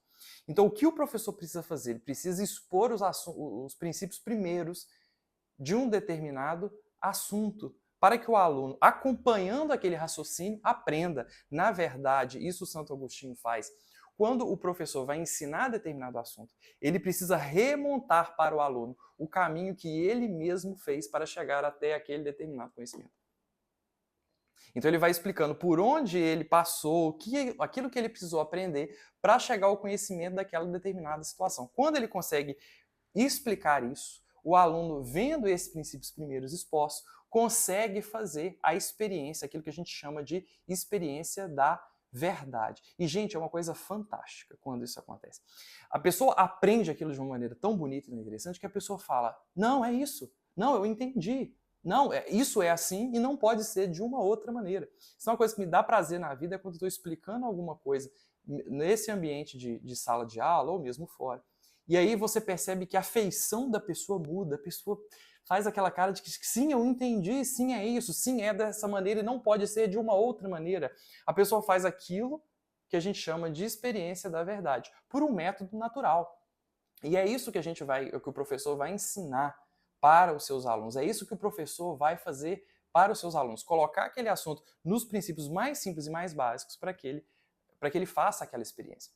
Então o que o professor precisa fazer? Ele precisa expor os princípios primeiros de um determinado assunto, para que o aluno, acompanhando aquele raciocínio, aprenda. Na verdade, isso o Santo Agostinho faz. Quando o professor vai ensinar determinado assunto, ele precisa remontar para o aluno o caminho que ele mesmo fez para chegar até aquele determinado conhecimento. Então ele vai explicando por onde ele passou, aquilo que ele precisou aprender para chegar ao conhecimento daquela determinada situação. Quando ele consegue explicar isso, o aluno, vendo esses princípios primeiros expostos, consegue fazer a experiência, aquilo que a gente chama de experiência da verdade. E, gente, é uma coisa fantástica quando isso acontece. A pessoa aprende aquilo de uma maneira tão bonita e interessante que a pessoa fala, não, é isso. Não, eu entendi. Não, isso é assim e não pode ser de uma outra maneira. Isso é uma coisa que me dá prazer na vida, é quando eu estou explicando alguma coisa nesse ambiente de sala de aula ou mesmo fora. E aí você percebe que a feição da pessoa muda, a pessoa faz aquela cara de que sim, eu entendi, sim, é isso, sim, é dessa maneira e não pode ser de uma outra maneira. A pessoa faz aquilo que a gente chama de experiência da verdade, por um método natural. E é isso que que o professor vai ensinar para os seus alunos, é isso que o professor vai fazer para os seus alunos, colocar aquele assunto nos princípios mais simples e mais básicos para que ele faça aquela experiência.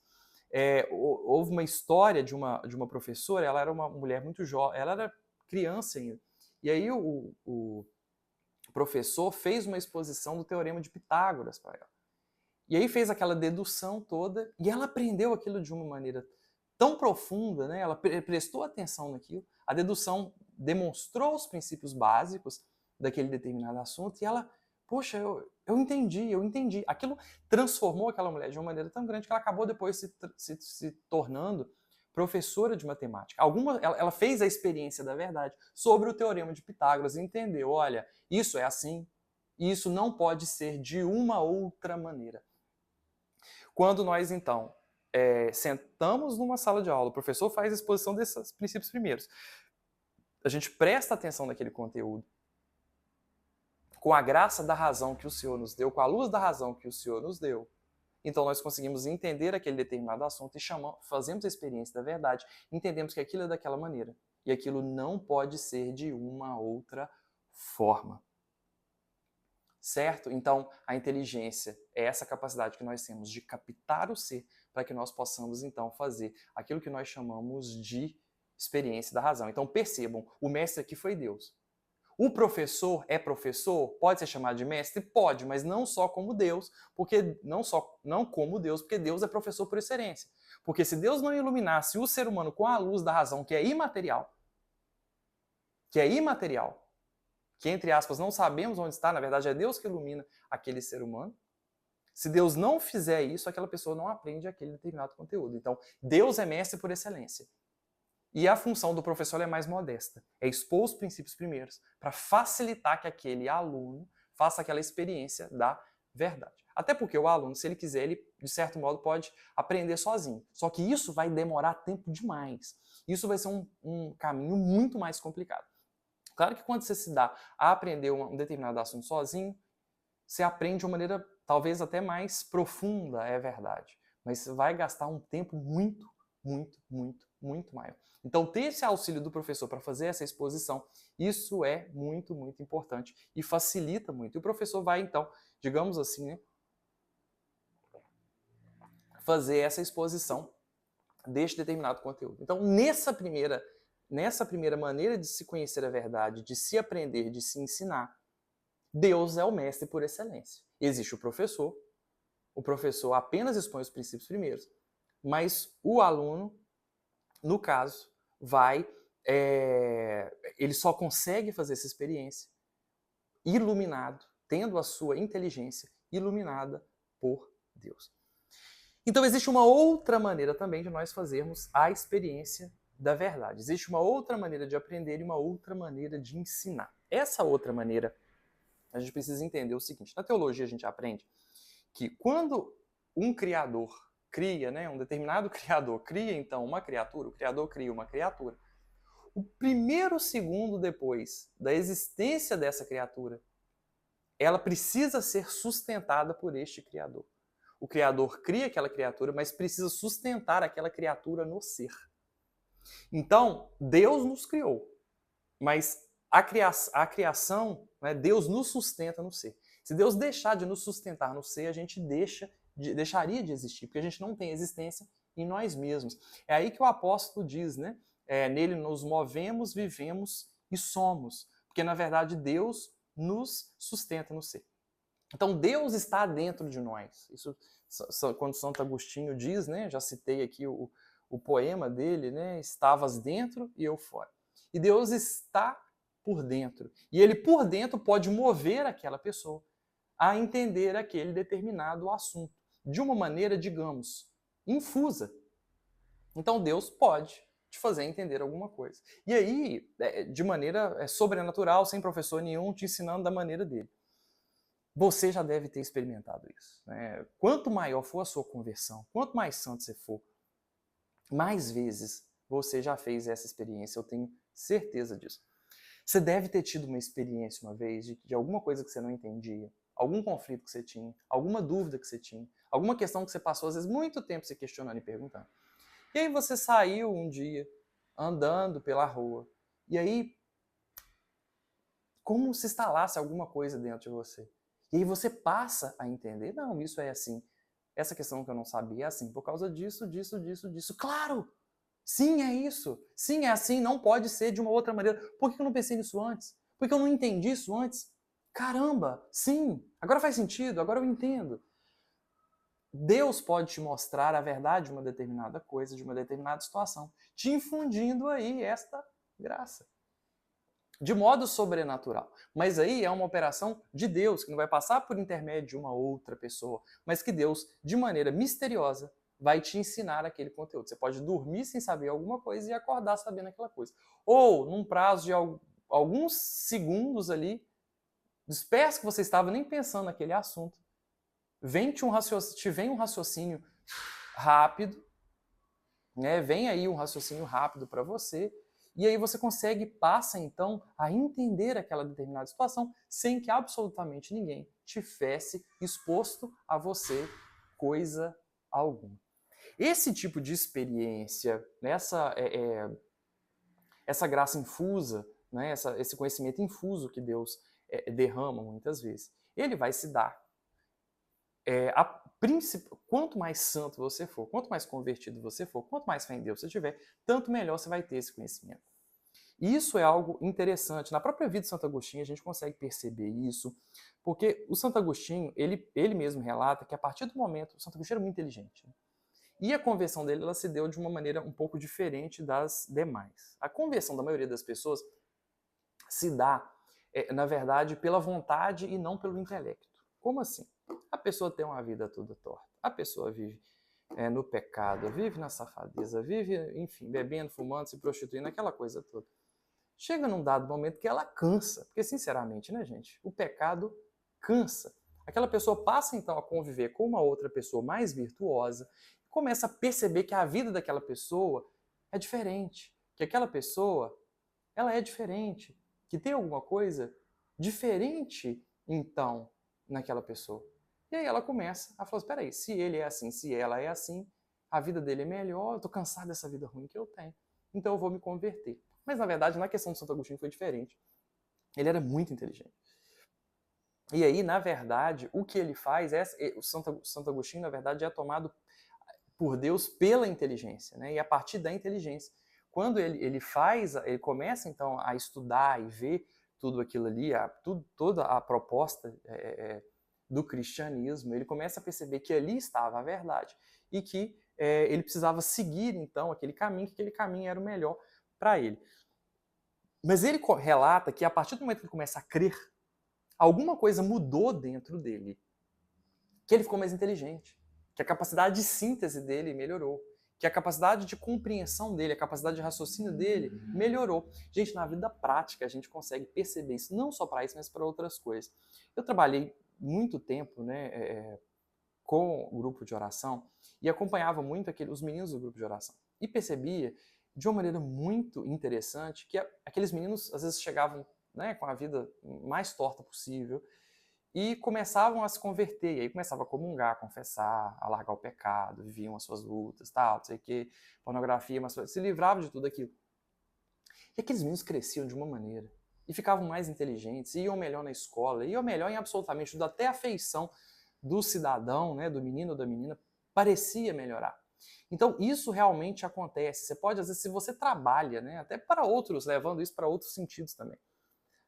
Houve uma história de uma professora, ela era uma mulher muito jovem, ela era criança ainda. E aí o professor fez uma exposição do Teorema de Pitágoras para ela. E aí fez aquela dedução toda, e ela aprendeu aquilo de uma maneira tão profunda, né? Ela prestou atenção naquilo, a dedução demonstrou os princípios básicos daquele determinado assunto, e ela, poxa, eu entendi. Aquilo transformou aquela mulher de uma maneira tão grande que ela acabou depois se tornando professora de matemática. Ela fez a experiência da verdade sobre o Teorema de Pitágoras e entendeu, olha, isso é assim, E isso não pode ser de uma outra maneira. Quando nós, então, sentamos numa sala de aula, o professor faz a exposição desses princípios primeiros, a gente presta atenção naquele conteúdo, com a graça da razão que o Senhor nos deu, com a luz da razão que o Senhor nos deu, então nós conseguimos entender aquele determinado assunto e fazemos a experiência da verdade, entendemos que aquilo é daquela maneira, e aquilo não pode ser de uma outra forma. Certo? Então, a inteligência é essa capacidade que nós temos de captar o ser para que nós possamos, então, fazer aquilo que nós chamamos de experiência da razão. Então, percebam, o mestre aqui foi Deus. O professor é professor? Pode ser chamado de mestre? Pode, mas não só como Deus, porque não como Deus, porque Deus é professor por excelência. Porque se Deus não iluminasse o ser humano com a luz da razão, que é imaterial, que, entre aspas, não sabemos onde está, na verdade é Deus que ilumina aquele ser humano. Se Deus não fizer isso, aquela pessoa não aprende aquele determinado conteúdo. Então, Deus é mestre por excelência. E a função do professor é mais modesta. É expor os princípios primeiros, para facilitar que aquele aluno faça aquela experiência da verdade. Até porque o aluno, se ele quiser, ele, de certo modo, pode aprender sozinho. Só que isso vai demorar tempo demais. Isso vai ser um caminho muito mais complicado. Claro que quando você se dá a aprender um determinado assunto sozinho, você aprende de uma maneira talvez até mais profunda, é verdade. Mas você vai gastar um tempo muito maior. Então, ter esse auxílio do professor para fazer essa exposição, isso é muito importante e facilita muito. E o professor vai, então, digamos assim, né, fazer essa exposição deste determinado conteúdo. Então, nessa primeira maneira de se conhecer a verdade, de se aprender, de se ensinar, Deus é o mestre por excelência. Existe o professor apenas expõe os princípios primeiros, mas o aluno, no caso, ele só consegue fazer essa experiência iluminado, tendo a sua inteligência iluminada por Deus. Então existe uma outra maneira também de nós fazermos a experiência da verdade. Existe uma outra maneira de aprender e uma outra maneira de ensinar. Essa outra maneira, a gente precisa entender o seguinte. Na teologia a gente aprende que quando um criador cria, né, um determinado criador cria então uma criatura, o criador cria uma criatura, o primeiro segundo depois da existência dessa criatura, ela precisa ser sustentada por este criador. O criador cria aquela criatura, mas precisa sustentar aquela criatura no ser. Então, Deus nos criou, mas a criação, né, Deus nos sustenta no ser. Se Deus deixar de nos sustentar no ser, a gente deixaria de existir, porque a gente não tem existência em nós mesmos. É aí que o apóstolo diz, né? Nele nos movemos, vivemos e somos, porque na verdade Deus nos sustenta no ser. Então Deus está dentro de nós. Isso quando Santo Agostinho diz, né? Já citei aqui o poema dele, né? Estavas dentro e eu fora. E Deus está por dentro. E ele por dentro pode mover aquela pessoa a entender aquele determinado assunto de uma maneira, digamos, infusa. Então Deus pode te fazer entender alguma coisa. E aí, de maneira sobrenatural, sem professor nenhum, te ensinando da maneira dele. Você já deve ter experimentado isso, né? Quanto maior for a sua conversão, quanto mais santo você for, mais vezes você já fez essa experiência, eu tenho certeza disso. Você deve ter tido uma experiência uma vez de alguma coisa que você não entendia, algum conflito que você tinha, alguma dúvida que você tinha, alguma questão que você passou, às vezes, muito tempo se questionando e perguntando. E aí você saiu um dia, andando pela rua, e aí, como se instalasse alguma coisa dentro de você. E aí você passa a entender, não, isso é assim. Essa questão que eu não sabia é assim, por causa disso. Claro! Sim, é isso. Sim, é assim, não pode ser de uma outra maneira. Por que eu não pensei nisso antes? Por que eu não entendi isso antes? Caramba, sim, agora faz sentido, agora eu entendo. Deus pode te mostrar a verdade de uma determinada coisa, de uma determinada situação, te infundindo aí esta graça. De modo sobrenatural. Mas aí é uma operação de Deus, que não vai passar por intermédio de uma outra pessoa, mas que Deus, de maneira misteriosa, vai te ensinar aquele conteúdo. Você pode dormir sem saber alguma coisa e acordar sabendo aquela coisa. Ou, num prazo de alguns segundos ali, disperso que você estava nem pensando naquele assunto, te vem um raciocínio rápido, né? Vem aí um raciocínio rápido para você, e aí você passa então a entender aquela determinada situação sem que absolutamente ninguém tivesse exposto a você coisa alguma. Esse tipo de experiência, né, essa graça infusa, né, esse conhecimento infuso que Deus derrama muitas vezes, ele vai se dar. Quanto mais santo você for, quanto mais convertido você for, quanto mais fé em Deus você tiver, tanto melhor você vai ter esse conhecimento. E isso é algo interessante. Na própria vida de Santo Agostinho a gente consegue perceber isso, porque o Santo Agostinho, ele mesmo relata que a partir do momento, o Santo Agostinho era muito inteligente, né? E a conversão dele ela se deu de uma maneira um pouco diferente das demais. A conversão da maioria das pessoas se dá, na verdade, pela vontade e não pelo intelecto. Como assim? A pessoa tem uma vida toda torta. A pessoa vive no pecado, vive na safadeza, vive, enfim, bebendo, fumando, se prostituindo, aquela coisa toda. Chega num dado momento que ela cansa, porque, sinceramente, né, gente, o pecado cansa. Aquela pessoa passa, então, a conviver com uma outra pessoa mais virtuosa, começa a perceber que a vida daquela pessoa é diferente, que aquela pessoa, ela é diferente, que tem alguma coisa diferente, então, naquela pessoa. E aí ela começa a falar, espera aí, se ele é assim, se ela é assim, a vida dele é melhor, eu tô cansado dessa vida ruim que eu tenho, então eu vou me converter. Mas, na verdade, na questão do Santo Agostinho foi diferente. Ele era muito inteligente. E aí, na verdade, o que ele faz é... O Santo Agostinho, na verdade, é tomado por Deus pela inteligência, né? E a partir da inteligência. Quando ele começa, então, a estudar e ver tudo aquilo ali, toda a proposta do cristianismo, ele começa a perceber que ali estava a verdade e que ele precisava seguir, então, aquele caminho, que aquele caminho era o melhor para ele. Mas ele relata que a partir do momento que ele começa a crer, alguma coisa mudou dentro dele. Que ele ficou mais inteligente. Que a capacidade de síntese dele melhorou. Que a capacidade de compreensão dele, a capacidade de raciocínio dele melhorou. Gente, na vida prática a gente consegue perceber isso, não só para isso, mas para outras coisas. Eu trabalhei muito tempo, né, com o grupo de oração e acompanhava muito os meninos do grupo de oração. E percebia de uma maneira muito interessante que aqueles meninos às vezes chegavam, né, com a vida mais torta possível e começavam a se converter, e aí começavam a comungar, a confessar, a largar o pecado, viviam as suas lutas, tal, não sei o que, pornografia, mas se livravam de tudo aquilo. E aqueles meninos cresciam de uma maneira, e ficavam mais inteligentes, iam melhor na escola, iam melhor em absolutamente tudo, até a feição do cidadão, né, do menino ou da menina, parecia melhorar. Então, isso realmente acontece. Você pode, às vezes, se você trabalha, né, até para outros, levando isso para outros sentidos também.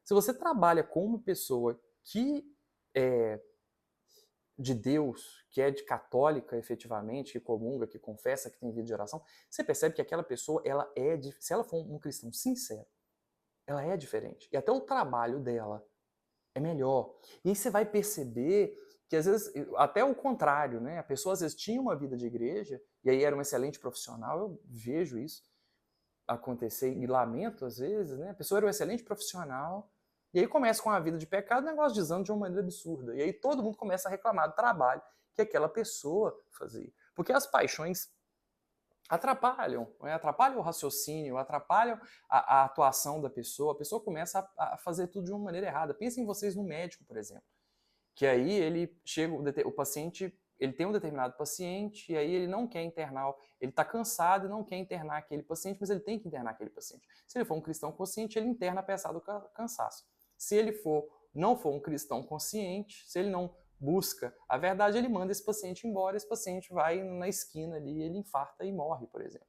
Se você trabalha com uma pessoa que é de Deus, que é de católica efetivamente, que comunga, que confessa, que tem vida de oração, você percebe que aquela pessoa, se ela for um cristão sincero, ela é diferente. E até o trabalho dela é melhor. E aí você vai perceber que às vezes, até o contrário, né? A pessoa às vezes tinha uma vida de igreja, e aí era um excelente profissional, eu vejo isso acontecer e lamento às vezes, né? A pessoa era um excelente profissional, e aí começa com a vida de pecado, o negócio desanda de uma maneira absurda. E aí todo mundo começa a reclamar do trabalho que aquela pessoa fazia. Porque as paixões atrapalham, né? Atrapalham o raciocínio, atrapalham a atuação da pessoa. A pessoa começa a fazer tudo de uma maneira errada. Pensem vocês no médico, por exemplo. Que aí ele chega, o paciente, ele tem um determinado paciente, e aí ele não quer internar, ele está cansado e não quer internar aquele paciente, mas ele tem que internar aquele paciente. Se ele for um cristão consciente, ele interna apesar do cansaço. Se ele não for um cristão consciente, se ele não busca a verdade, ele manda esse paciente embora, esse paciente vai na esquina ali, ele infarta e morre, por exemplo.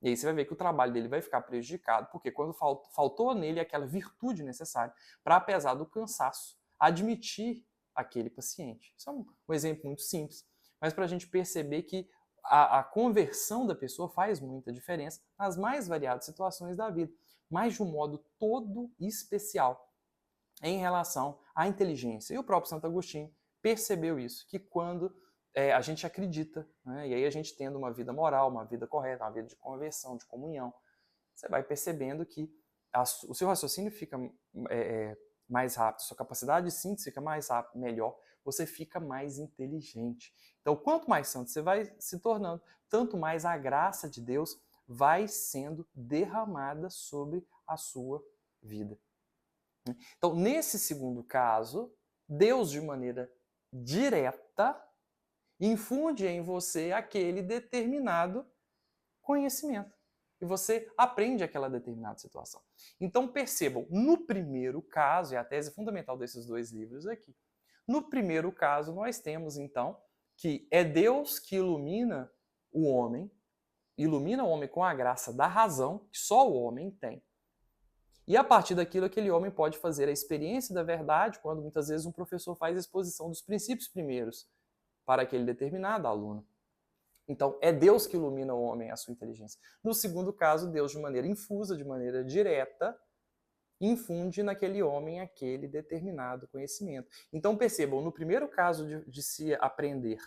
E aí você vai ver que o trabalho dele vai ficar prejudicado, porque quando faltou nele aquela virtude necessária para, apesar do cansaço, admitir aquele paciente. Isso é um exemplo muito simples, mas para a gente perceber que a conversão da pessoa faz muita diferença nas mais variadas situações da vida, mas de um modo todo especial em relação à inteligência. E o próprio Santo Agostinho percebeu isso, que quando a gente acredita, né, e aí a gente tendo uma vida moral, uma vida correta, uma vida de conversão, de comunhão, você vai percebendo que o seu raciocínio fica mais rápido, sua capacidade de síntese fica mais rápido, melhor, você fica mais inteligente. Então, quanto mais santo você vai se tornando, tanto mais a graça de Deus vai sendo derramada sobre a sua vida. Então, nesse segundo caso, Deus, de maneira direta, infunde em você aquele determinado conhecimento. E você aprende aquela determinada situação. Então, percebam, no primeiro caso, e a tese fundamental desses dois livros aqui, no primeiro caso, nós temos, então, que é Deus que ilumina o homem com a graça da razão, que só o homem tem. E a partir daquilo, aquele homem pode fazer a experiência da verdade, quando muitas vezes um professor faz a exposição dos princípios primeiros para aquele determinado aluno. Então, é Deus que ilumina o homem, a sua inteligência. No segundo caso, Deus, de maneira infusa, de maneira direta, infunde naquele homem aquele determinado conhecimento. Então, percebam, no primeiro caso de se aprender,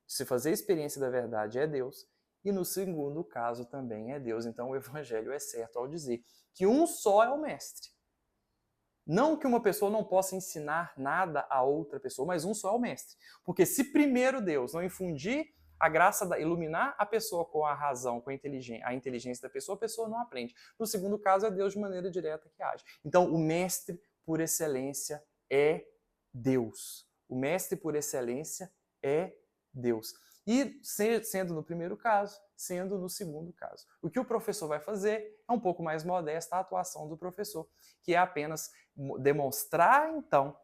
de se fazer a experiência da verdade, é Deus. E no segundo caso também é Deus. Então, o Evangelho é certo ao dizer que um só é o mestre. Não que uma pessoa não possa ensinar nada a outra pessoa, mas um só é o mestre. Porque se primeiro Deus não infundir a graça da iluminar a pessoa com a razão, com a inteligência da pessoa, a pessoa não aprende. No segundo caso, é Deus de maneira direta que age. Então, o mestre por excelência é Deus. O mestre por excelência é Deus. E sendo no primeiro caso, sendo no segundo caso. O que o professor vai fazer é um pouco mais modesta a atuação do professor, que é apenas demonstrar, então,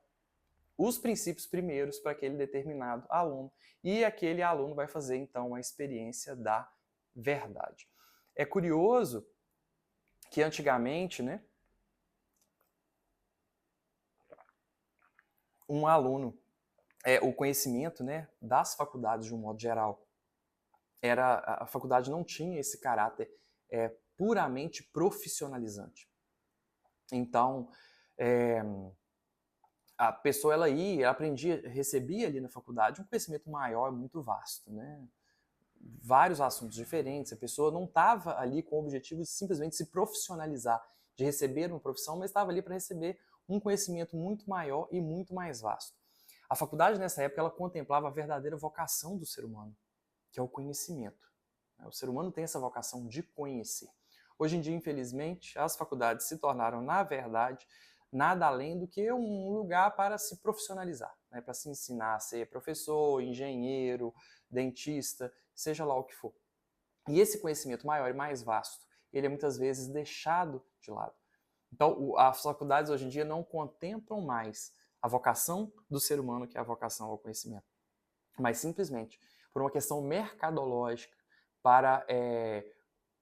os princípios primeiros para aquele determinado aluno. E aquele aluno vai fazer, então, a experiência da verdade. É curioso que antigamente, né, um aluno, o conhecimento, né, das faculdades de um modo geral, a faculdade não tinha esse caráter puramente profissionalizante. Então, a pessoa ela aprendia, recebia ali na faculdade um conhecimento maior, muito vasto, né? Vários assuntos diferentes. A pessoa não estava ali com o objetivo de simplesmente se profissionalizar, de receber uma profissão, mas estava ali para receber um conhecimento muito maior e muito mais vasto. A faculdade nessa época ela contemplava a verdadeira vocação do ser humano, que é o conhecimento. O ser humano tem essa vocação de conhecer. Hoje em dia, infelizmente, as faculdades se tornaram, na verdade, nada além do que um lugar para se profissionalizar, né? Para se ensinar a ser professor, engenheiro, dentista, seja lá o que for. E esse conhecimento maior e mais vasto, ele é muitas vezes deixado de lado. Então, as faculdades hoje em dia não contemplam mais a vocação do ser humano, que é a vocação ao conhecimento, mas simplesmente por uma questão mercadológica, para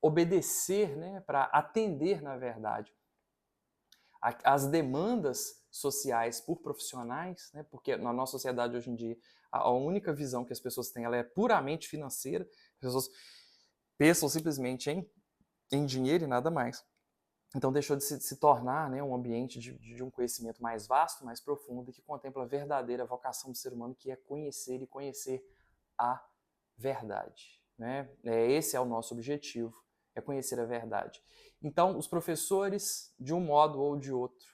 obedecer, né, para atender, na verdade, as demandas sociais por profissionais, né, porque na nossa sociedade hoje em dia a única visão que as pessoas têm ela é puramente financeira, as pessoas pensam simplesmente em dinheiro e nada mais. Então deixou de se tornar, né, um ambiente de um conhecimento mais vasto, mais profundo, e que contempla a verdadeira vocação do ser humano, que é conhecer e conhecer a verdade. Né? Esse é o nosso objetivo, é conhecer a verdade. Então, os professores, de um modo ou de outro,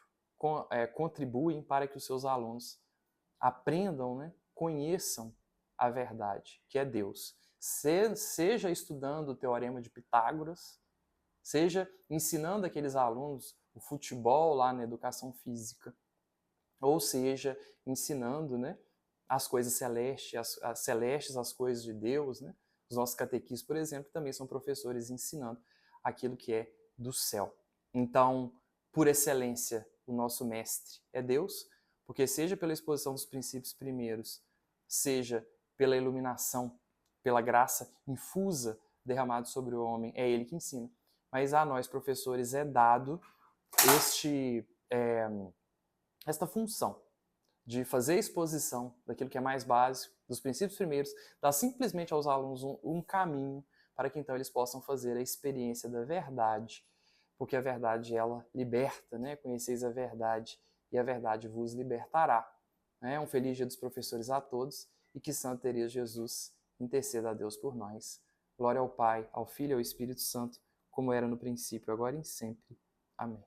contribuem para que os seus alunos aprendam, né, conheçam a verdade, que é Deus. Seja estudando o Teorema de Pitágoras, seja ensinando aqueles alunos o futebol lá na educação física, ou seja, ensinando, né, as coisas celestes, as coisas de Deus, né? Os nossos catequistas, por exemplo, também são professores ensinando aquilo que é do céu. Então, por excelência, o nosso mestre é Deus, porque seja pela exposição dos princípios primeiros, seja pela iluminação, pela graça infusa derramada sobre o homem, é Ele que ensina. Mas a nós, professores, é dado esta função de fazer a exposição daquilo que é mais básico, dos princípios primeiros, dar simplesmente aos alunos um caminho para que então eles possam fazer a experiência da verdade, porque a verdade ela liberta, né? Conheceis a verdade e a verdade vos libertará. Um feliz dia dos professores a todos e que Santa Teresa de Jesus interceda a Deus por nós. Glória ao Pai, ao Filho e ao Espírito Santo, como era no princípio, agora e sempre. Amém.